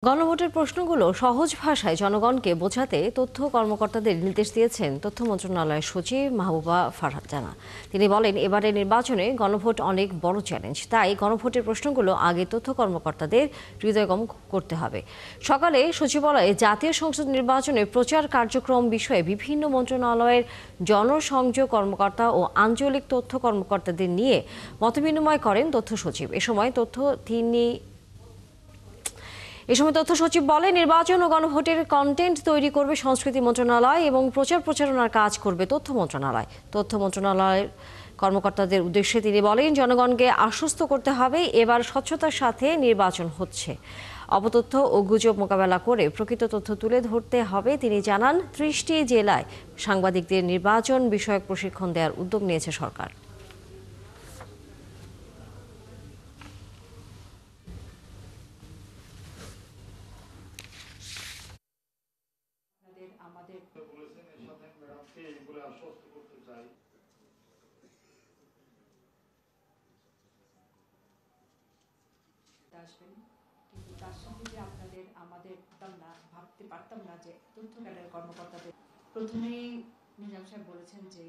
গণভোটের প্রশ্নগুলো সহজ ভাষায় জনগণকে বোঝাতে তথ্য কর্মকর্তাদের নির্দেশ দিয়েছেন তথ্য মন্ত্রণালয়ের সচিব মাহবুবা ফারহাদ জানা। তিনি বলেন, এবারের নির্বাচনে গণভোট অনেক বড় চ্যালেঞ্জ, তাই গণভোটের প্রশ্নগুলো আগে তথ্য কর্মকর্তাদের হৃদয়ঙ্গম করতে হবে। সকালে সচিবালয়ে জাতীয় সংসদ নির্বাচনে প্রচার কার্যক্রম বিষয়ে বিভিন্ন মন্ত্রণালয়ের জনসংযোগ কর্মকর্তা ও আঞ্চলিক তথ্য কর্মকর্তাদের নিয়ে মতবিনিময় করেন তথ্য সচিব। এ সময় তথ্য সচিব বলেন, নির্বাচন ও গণভোটের কন্টেন্ট তৈরি করবে সংস্কৃতি মন্ত্রণালয় এবং প্রচারণার কাজ করবে তথ্য মন্ত্রণালয়। তথ্য মন্ত্রণালয়ের কর্মকর্তাদের উদ্দেশ্যে তিনি বলেন, জনগণকে আশ্বস্ত করতে হবে এবার স্বচ্ছতার সাথে নির্বাচন হচ্ছে। অপতথ্য ও গুজব মোকাবেলা করে প্রকৃত তথ্য তুলে ধরতে হবে। তিনি জানান, ৩০টি জেলায় সাংবাদিকদের নির্বাচন বিষয়ক প্রশিক্ষণ দেওয়ার উদ্যোগ নিয়েছে সরকার। আমাদের বলেছেন এর সাথে ম্যাডামকে এই বলে আশ্বস্ত করতে চাই, আসবেন, কিন্তু তার সঙ্গে যে আপনাদের আমাদের ভাবতে পারতাম না যে তথ্য ক্যাডার কর্মকর্তাদের প্রথমেই নিজাম সাহেব বলেছেন যে